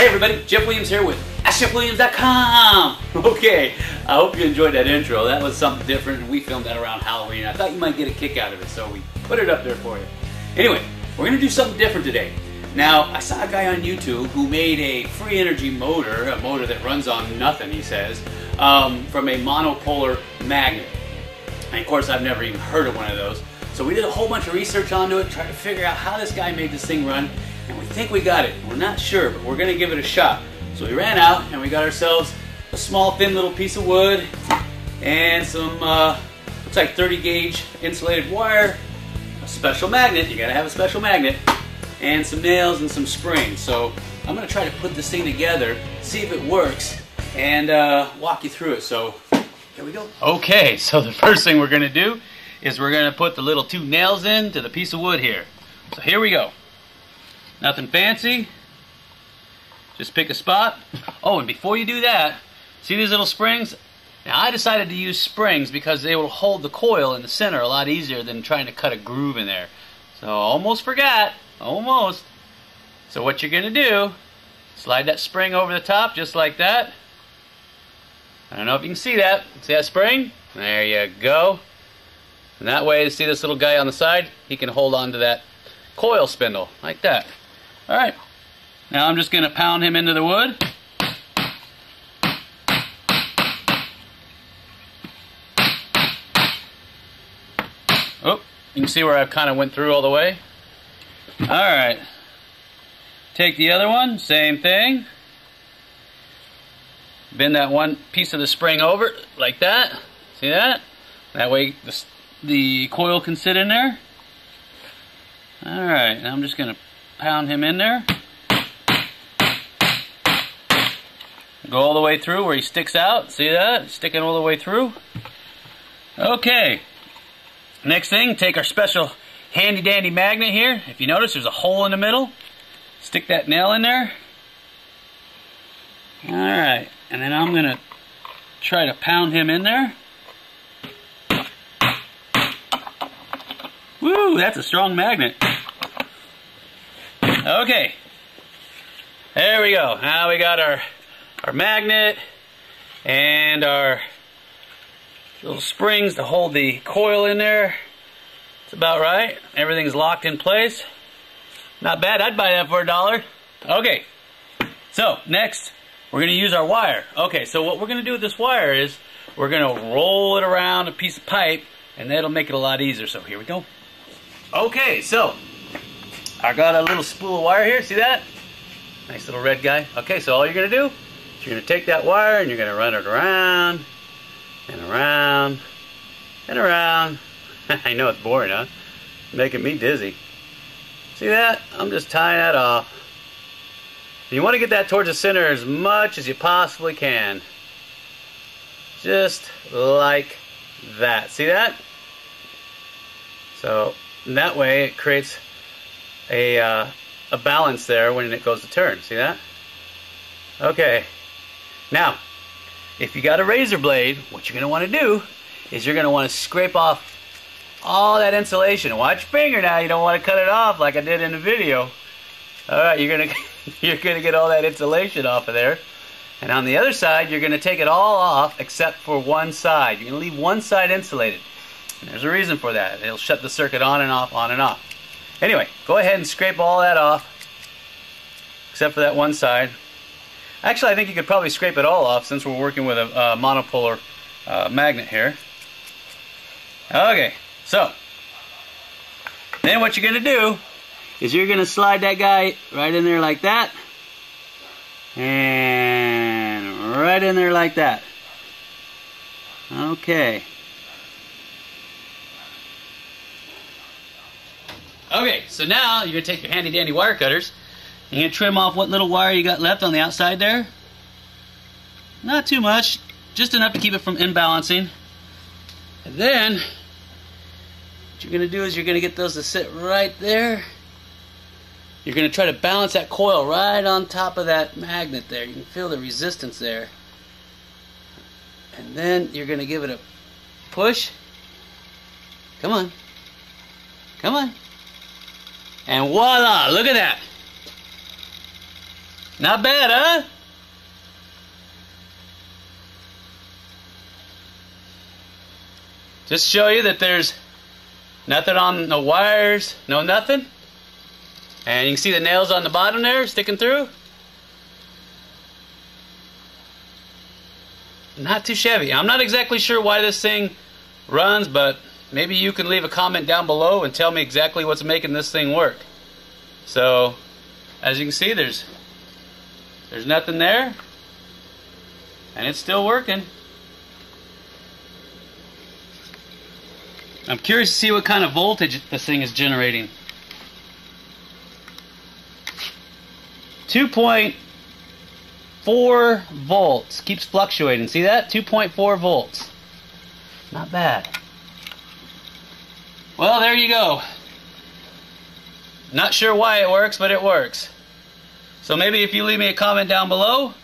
Hey everybody, Jeff Williams here with AskJeffWilliams.com. Okay, I hope you enjoyed that intro. That was something different, and we filmed that around Halloween. I thought you might get a kick out of it, so we put it up there for you. Anyway, we're going to do something different today. Now, I saw a guy on YouTube who made a free energy motor, a motor that runs on nothing, he says, from a monopolar magnet. And of course, I've never even heard of one of those. So we did a whole bunch of research onto it, tried to figure out how this guy made this thing run, and we think we got it. We're not sure, but we're going to give it a shot. So we ran out and we got ourselves a small, thin little piece of wood and some, looks like 30 gauge insulated wire, a special magnet, you got to have a special magnet, and some nails and some springs. So I'm going to try to put this thing together, see if it works, and walk you through it. So here we go. Okay, so the first thing we're going to do is we're going to put the little 2 nails into the piece of wood here. So here we go. Nothing fancy. Just pick a spot. Oh, and before you do that, see these little springs? Now I decided to use springs because they will hold the coil in the center a lot easier than trying to cut a groove in there. So almost forgot. Almost. So what you're going to do, slide that spring over the top just like that. I don't know if you can see that. See that spring? There you go. And that way, see this little guy on the side? He can hold on to that coil spindle, like that. Alright, now I'm just going to pound him into the wood. Oh, you can see where I kind of went through all the way. Alright, take the other one, same thing. Bend that one piece of the spring over, like that. See that? That way the coil can sit in there. Alright, now I'm just going to pound him in there. Go all the way through where he sticks out. See that? Sticking all the way through. Okay. Next thing, take our special handy dandy magnet here. If you notice, there's a hole in the middle. Stick that nail in there. Alright, and then I'm going to try to pound him in there. Woo, that's a strong magnet. Okay, there we go. Now we got our magnet and our little springs to hold the coil in there. It's about right. Everything's locked in place. Not bad. I'd buy that for $1. Okay, so next we're going to use our wire. Okay, so what we're going to do with this wire is we're going to roll it around a piece of pipe, and that'll make it a lot easier. So here we go. Okay, so I got a little spool of wire here. See that? Nice little red guy. Okay, so all you're going to do is you're going to take that wire and you're going to run it around and around and around. I know it's boring, huh? Making me dizzy. See that? I'm just tying that off. You want to get that towards the center as much as you possibly can. Just like that. See that? So that way it creates a balance there when it goes to turn. See that? Okay. Now, if you got a razor blade, what you're going to want to do is you're going to want to scrape off all that insulation. Watch your finger now. You don't want to cut it off like I did in the video. Alright, you're going to get all that insulation off of there. And on the other side, you're going to take it all off except for one side. You're going to leave one side insulated. And there's a reason for that. It'll shut the circuit on and off, on and off. Anyway, go ahead and scrape all that off, except for that one side. Actually, I think you could probably scrape it all off since we're working with a monopolar magnet here. Okay, so then what you're going to do is you're going to slide that guy right in there like that, and right in there like that. Okay. Okay, so now you're going to take your handy dandy wire cutters and you're going to trim off what little wire you got left on the outside there. Not too much, just enough to keep it from imbalancing. And then what you're going to do is you're going to get those to sit right there. You're going to try to balance that coil right on top of that magnet there. You can feel the resistance there. And then you're going to give it a push. Come on. Come on. And voila, look at that. Not bad, huh? Just show you that there's nothing on the wires, no nothing. And you can see the nails on the bottom there sticking through. Not too shabby. I'm not exactly sure why this thing runs, but maybe you can leave a comment down below and tell me exactly what's making this thing work. So, as you can see, there's nothing there, and it's still working. I'm curious to see what kind of voltage this thing is generating. 2.4 volts. Keeps fluctuating. See that? 2.4 volts. Not bad. Well, there you go. Not sure why it works, but it works. So maybe if you leave me a comment down below,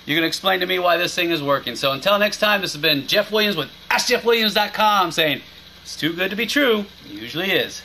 you can explain to me why this thing is working. So until next time, this has been Jeff Williams with AskJeffWilliams.com saying, it's too good to be true. It usually is.